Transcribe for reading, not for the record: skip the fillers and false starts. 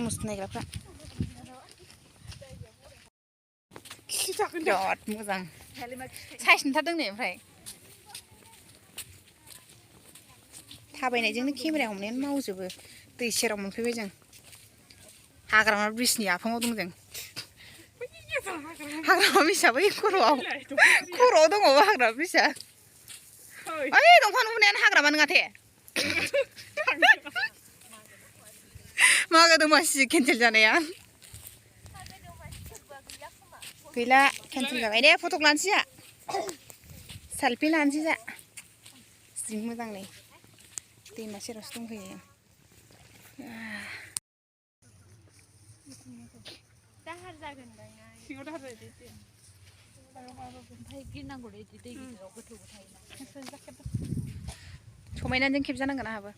तरमुस नायग्राफ्रा बिराद मोजां साइस नुथारदों नै ओमफ्राय थाबायनायजोंनो केमेरा हमनायानो मावजोबो दै सेराव मोनफैबाय जों हाग्रामा ब्रिजनि आफाङाव दं जों हाग्रामा ब्रिजआ बै खर'आव दङ हाग्रामा ब्रिजआ ओइ दंफां नुहुरनायानो हाग्रामा नङाथे मागो दमासि केन्सेल जानाया गैला केन्सेल जाबाय दे फटक लानोसै जा सेलफि लानोसै जा जि मोजां नै दैमा सेरावसो दंफैयो दाहार जागोन सिङाव दाहार जायो ओमफ्राय गिनांगौ दै गिदिराव गोथौबो थायोना समायनाजों खेबजानांगोन आंहाबो